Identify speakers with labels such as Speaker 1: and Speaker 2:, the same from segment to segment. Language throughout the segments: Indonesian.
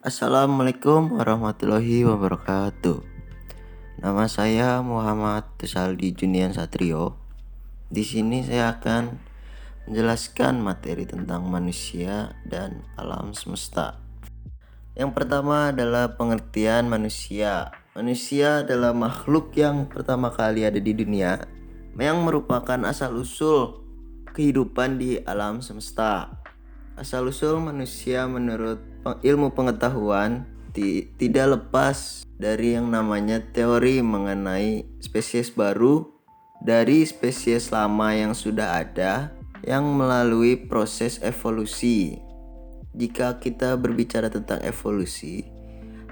Speaker 1: Assalamualaikum warahmatullahi wabarakatuh. Nama saya Muhammad Tusaldi Junian Satrio. Di sini saya akan menjelaskan materi tentang manusia dan alam semesta. Yang pertama adalah pengertian manusia. Manusia adalah makhluk yang pertama kali ada di dunia, yang merupakan asal-usul kehidupan di alam semesta. Asal-usul manusia menurut ilmu pengetahuan tidak lepas dari yang namanya teori mengenai spesies baru dari spesies lama yang sudah ada yang melalui proses evolusi. Jika kita berbicara tentang evolusi,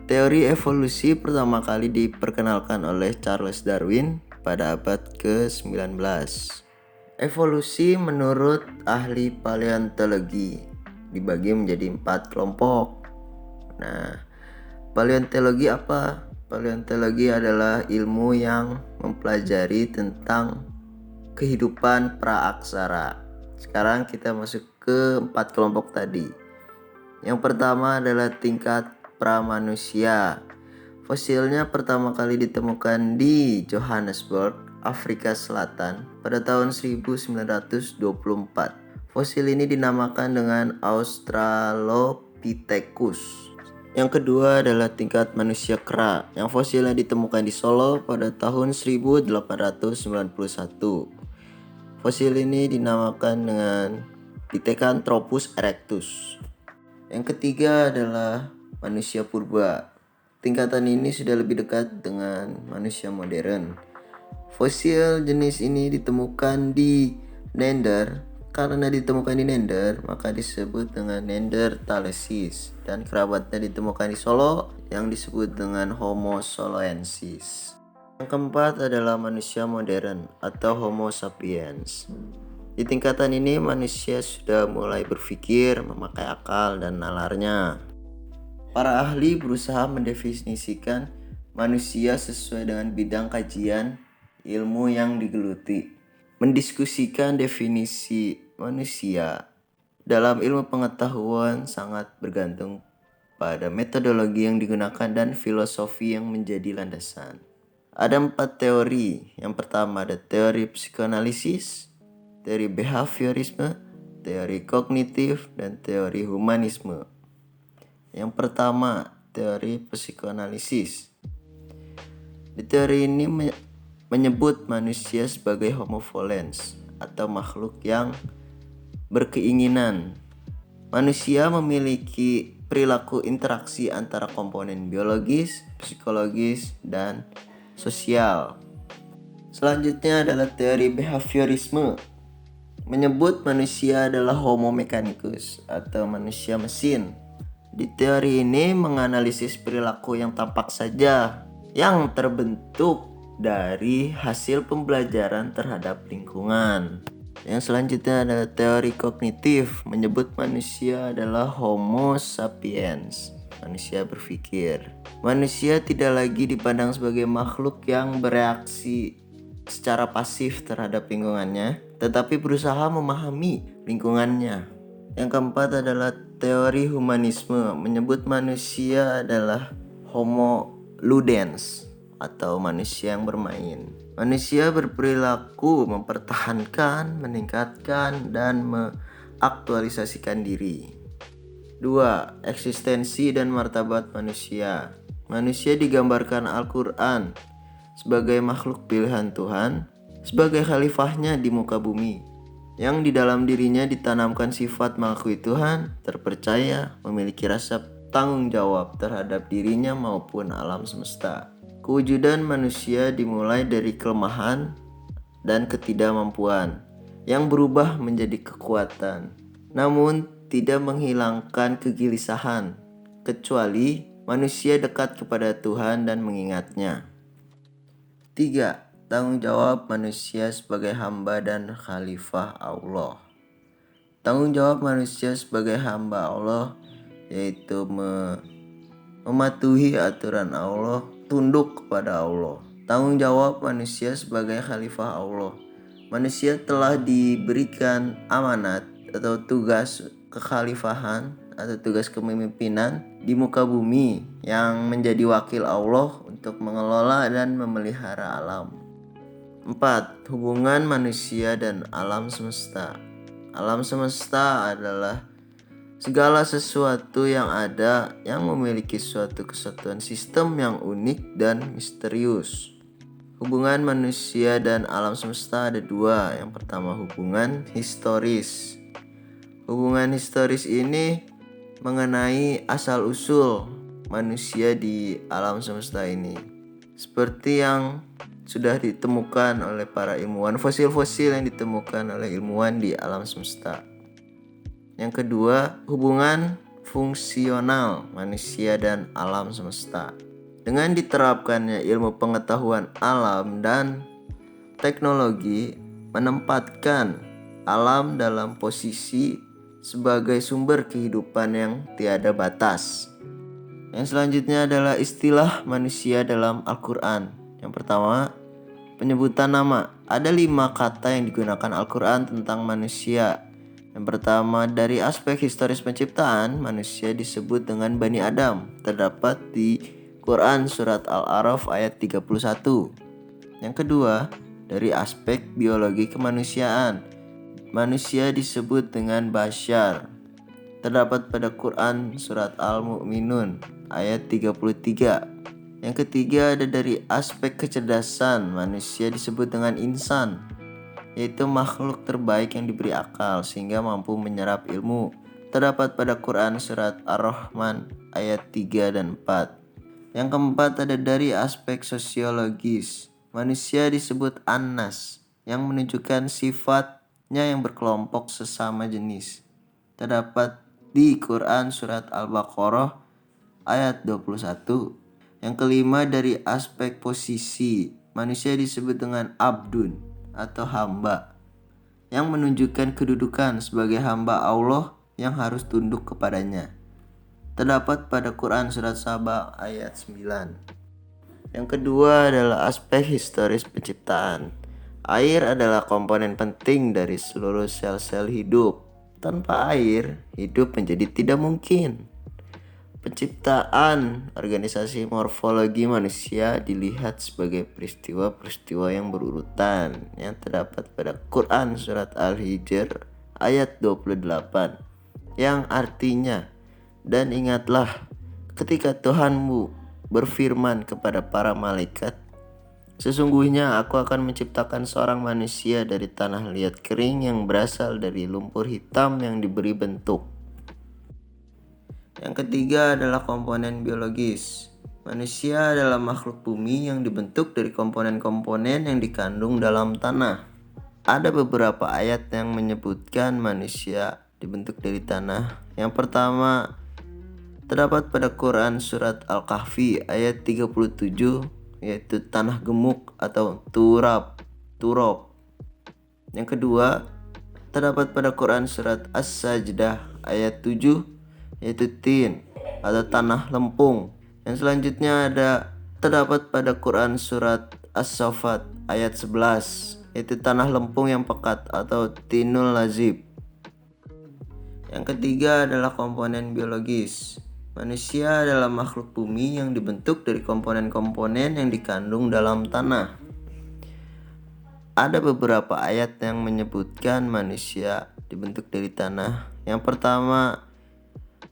Speaker 1: teori evolusi pertama kali diperkenalkan oleh Charles Darwin pada abad ke-19. Evolusi menurut ahli paleontologi dibagi menjadi 4 kelompok. Nah, paleontologi apa? Paleontologi adalah ilmu yang mempelajari tentang kehidupan praaksara. Sekarang kita masuk ke 4 kelompok tadi. Yang pertama adalah tingkat pramanusia. Fosilnya pertama kali ditemukan di Johannesburg, Afrika Selatan pada tahun 1924. Fosil ini dinamakan dengan Australopithecus. Yang kedua adalah tingkat manusia kera, yang fosilnya ditemukan di Solo pada tahun 1891. Fosil ini dinamakan dengan Pithecanthropus erectus. Yang ketiga adalah manusia purba. Tingkatan ini sudah lebih dekat dengan manusia modern. Fosil jenis ini ditemukan di Neander. Karena ditemukan di Neander, maka disebut dengan Neanderthalensis. Dan kerabatnya ditemukan di Solo yang disebut dengan Homo soloensis. Yang keempat adalah manusia modern atau Homo sapiens. Di tingkatan ini manusia sudah mulai berpikir, memakai akal dan nalarnya. Para ahli berusaha mendefinisikan manusia sesuai dengan bidang kajian ilmu yang digeluti. Mendiskusikan definisi manusia dalam ilmu pengetahuan sangat bergantung pada metodologi yang digunakan dan filosofi yang menjadi landasan. Ada 4 teori. Yang pertama ada teori psikoanalisis, teori behaviorisme, teori kognitif, dan teori humanisme. Yang pertama, teori psikoanalisis. Di teori ini menyebut manusia sebagai homo volens atau makhluk yang berkeinginan. Manusia memiliki perilaku interaksi antara komponen biologis, psikologis, dan sosial. Selanjutnya adalah teori behaviorisme. Menyebut manusia adalah homo mechanicus atau manusia mesin. Di teori ini menganalisis perilaku yang tampak saja, yang terbentuk dari hasil pembelajaran terhadap lingkungan. Yang selanjutnya adalah teori kognitif, menyebut manusia adalah homo sapiens, manusia berpikir. Manusia tidak lagi dipandang sebagai makhluk yang bereaksi secara pasif terhadap lingkungannya, tetapi berusaha memahami lingkungannya. Yang keempat adalah teori humanisme, menyebut manusia adalah homo ludens atau manusia yang bermain. Manusia berperilaku mempertahankan, meningkatkan, dan mengaktualisasikan diri. 2. Eksistensi dan martabat manusia. Manusia digambarkan Al-Quran sebagai makhluk pilihan Tuhan, sebagai khalifahnya di muka bumi, yang di dalam dirinya ditanamkan sifat mengakui Tuhan, terpercaya, memiliki rasa tanggung jawab terhadap dirinya maupun alam semesta. Kewujudan manusia dimulai dari kelemahan dan ketidakmampuan yang berubah menjadi kekuatan, namun tidak menghilangkan kegelisahan, kecuali manusia dekat kepada Tuhan dan mengingatnya. 3. Tanggung jawab manusia sebagai hamba dan khalifah Allah. Tanggung jawab manusia sebagai hamba Allah yaitu mematuhi aturan Allah, tunduk kepada Allah. Tanggung jawab manusia sebagai khalifah Allah. Manusia telah diberikan amanat atau tugas kekhalifahan atau tugas kepemimpinan di muka bumi yang menjadi wakil Allah untuk mengelola dan memelihara alam. 4. Hubungan manusia dan alam semesta. Alam semesta adalah segala sesuatu yang ada yang memiliki suatu kesatuan sistem yang unik dan misterius. Hubungan manusia dan alam semesta ada dua. Yang pertama hubungan historis. Hubungan historis ini mengenai asal-usul manusia di alam semesta ini. Seperti yang sudah ditemukan oleh para ilmuwan, fosil-fosil yang ditemukan oleh ilmuwan di alam semesta. Yang kedua, hubungan fungsional manusia dan alam semesta. Dengan diterapkannya ilmu pengetahuan alam dan teknologi menempatkan alam dalam posisi sebagai sumber kehidupan yang tiada batas. Yang selanjutnya adalah istilah manusia dalam Al-Quran. Yang pertama, penyebutan nama. Ada 5 kata yang digunakan Al-Quran tentang manusia. Yang pertama, dari aspek historis penciptaan, manusia disebut dengan Bani Adam. Terdapat di Quran Surat Al-A'raf ayat 31. Yang kedua, dari aspek biologi kemanusiaan, manusia disebut dengan Bashar. Terdapat pada Quran Surat Al-Mu'minun ayat 33. Yang ketiga, ada dari aspek kecerdasan, manusia disebut dengan insan, yaitu makhluk terbaik yang diberi akal sehingga mampu menyerap ilmu. Terdapat pada Quran Surat Ar-Rahman ayat 3 dan 4. Yang keempat, ada dari aspek sosiologis, manusia disebut An-Nas, yang menunjukkan sifatnya yang berkelompok sesama jenis. Terdapat di Quran Surat Al-Baqarah ayat 21. Yang kelima, dari aspek posisi, manusia disebut dengan Abdun atau hamba, yang menunjukkan kedudukan sebagai hamba Allah yang harus tunduk kepadanya. Terdapat pada Quran Surat Saba ayat 9. Yang kedua adalah aspek historis penciptaan. Air adalah komponen penting dari seluruh sel-sel hidup. Tanpa air, hidup menjadi tidak mungkin. Penciptaan organisasi morfologi manusia dilihat sebagai peristiwa-peristiwa yang berurutan yang terdapat pada Quran Surat Al-Hijr ayat 28, yang artinya, dan ingatlah ketika Tuhanmu berfirman kepada para malaikat, sesungguhnya aku akan menciptakan seorang manusia dari tanah liat kering yang berasal dari lumpur hitam yang diberi bentuk. Yang ketiga adalah komponen biologis. Manusia adalah makhluk bumi yang dibentuk dari komponen-komponen yang dikandung dalam tanah. Ada beberapa ayat yang menyebutkan manusia dibentuk dari tanah. Yang pertama, terdapat pada Quran Surat Al-Kahfi ayat 37, yaitu tanah gemuk atau turab. Yang kedua, terdapat pada Quran Surat As-Sajdah ayat 7, yaitu tin atau tanah lempung. Yang selanjutnya terdapat pada Quran Surat As-Saffat ayat 11, yaitu tanah lempung yang pekat atau tinul lazib. Yang ketiga adalah komponen biologis. Manusia adalah makhluk bumi yang dibentuk dari komponen-komponen yang dikandung dalam tanah. Ada beberapa ayat yang menyebutkan manusia dibentuk dari tanah. Yang pertama,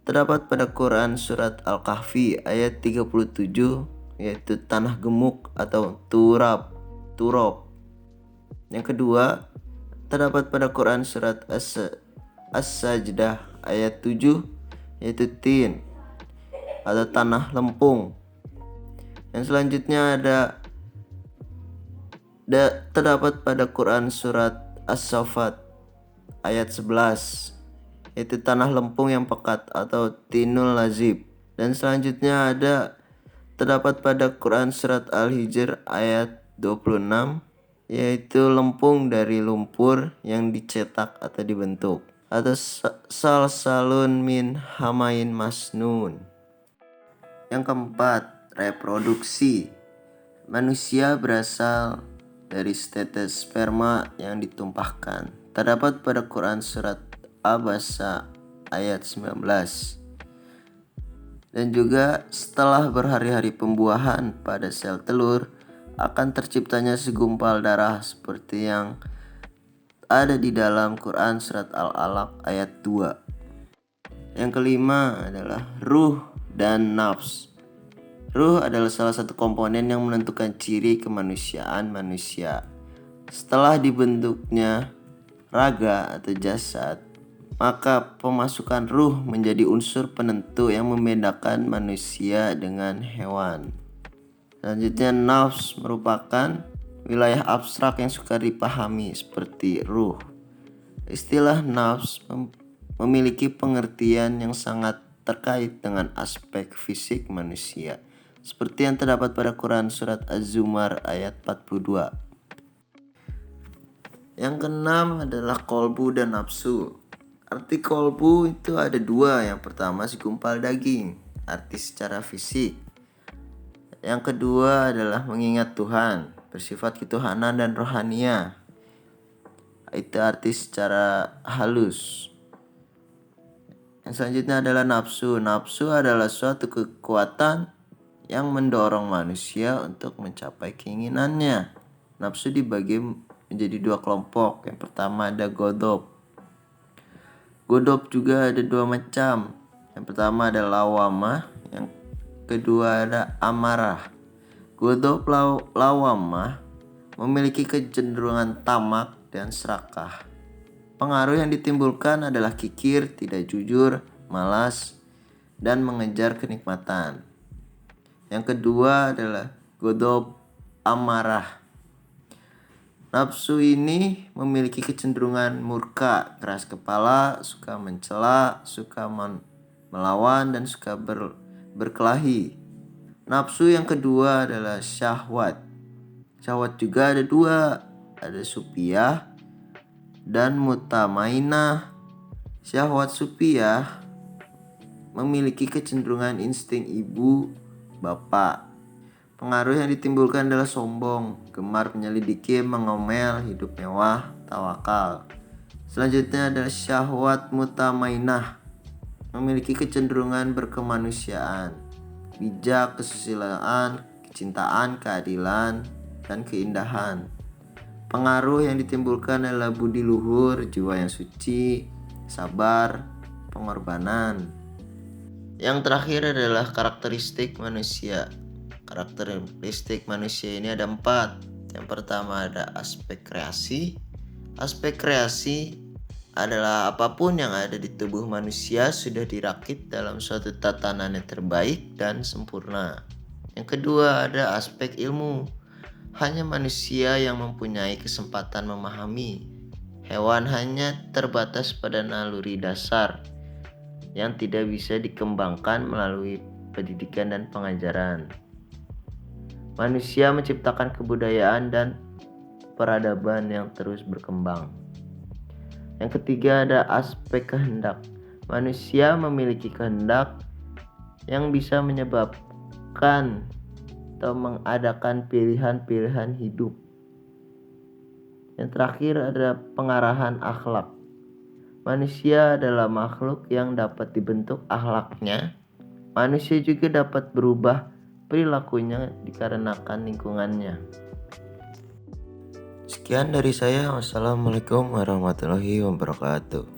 Speaker 1: terdapat pada Quran Surat Al-Kahfi ayat 37, yaitu tanah gemuk atau turab. Yang kedua, terdapat pada Quran Surat As-Sajdah ayat 7, yaitu tin atau tanah lempung. Yang selanjutnya terdapat pada Quran Surat As-Saffat ayat 11, yaitu tanah lempung yang pekat atau tinul lazib. Dan selanjutnya terdapat pada Quran Surat Al-Hijr ayat 26, yaitu lempung dari lumpur yang dicetak atau dibentuk, atau salsalun min hamain masnun. Yang keempat, reproduksi. Manusia berasal dari tetes sperma yang ditumpahkan. Terdapat pada Quran Surat Abasa ayat 19, Dan juga setelah berhari-hari pembuahan pada sel telur akan terciptanya segumpal darah seperti yang ada di dalam Quran surat Al-Alaq ayat 2. Yang kelima adalah ruh dan nafs. Ruh adalah salah satu komponen yang menentukan ciri kemanusiaan manusia. Setelah dibentuknya raga atau jasad, maka pemasukan ruh menjadi unsur penentu yang membedakan manusia dengan hewan. Selanjutnya, nafs merupakan wilayah abstrak yang suka dipahami seperti ruh. Istilah nafs memiliki pengertian yang sangat terkait dengan aspek fisik manusia, seperti yang terdapat pada Quran surat Az-Zumar ayat 42. Yang keenam adalah kolbu dan nafsu. Arti kolbu itu ada dua. Yang pertama segumpal daging, arti secara fisik. Yang kedua adalah mengingat Tuhan, bersifat ketuhanan dan rohania. Itu arti secara halus. Yang selanjutnya adalah nafsu. Nafsu adalah suatu kekuatan yang mendorong manusia untuk mencapai keinginannya. Nafsu dibagi menjadi dua kelompok. Yang pertama ada godob. Godob juga ada dua macam. Yang pertama ada lawamah, yang kedua ada amarah. Godob lawamah memiliki kecenderungan tamak dan serakah. Pengaruh yang ditimbulkan adalah kikir, tidak jujur, malas, dan mengejar kenikmatan. Yang kedua adalah godob amarah. Nafsu ini memiliki kecenderungan murka, keras kepala, suka mencela, suka melawan, dan suka berkelahi. Nafsu yang kedua adalah syahwat. Syahwat juga ada dua, ada supiyah dan mutamainah. Syahwat supiyah memiliki kecenderungan insting ibu, bapak. Pengaruh yang ditimbulkan adalah sombong, gemar menyelidiki, mengomel, hidup mewah, tawakal. Selanjutnya adalah syahwat mutamainah, memiliki kecenderungan berkemanusiaan, bijak, kesusilaan, kecintaan, keadilan, dan keindahan. Pengaruh yang ditimbulkan adalah budi luhur, jiwa yang suci, sabar, pengorbanan. Yang terakhir adalah karakteristik manusia. Karakteristik manusia ini ada 4. Yang pertama ada aspek kreasi. Aspek kreasi adalah apapun yang ada di tubuh manusia sudah dirakit dalam suatu tatanan yang terbaik dan sempurna. Yang kedua ada aspek ilmu. Hanya manusia yang mempunyai kesempatan memahami. Hewan hanya terbatas pada naluri dasar yang tidak bisa dikembangkan melalui pendidikan dan pengajaran. Manusia menciptakan kebudayaan dan peradaban yang terus berkembang. Yang ketiga ada aspek kehendak. Manusia memiliki kehendak yang bisa menyebabkan atau mengadakan pilihan-pilihan hidup. Yang terakhir ada pengarahan akhlak. Manusia adalah makhluk yang dapat dibentuk akhlaknya. Manusia juga dapat berubah perilakunya dikarenakan lingkungannya. Sekian dari saya. Wassalamualaikum warahmatullahi wabarakatuh.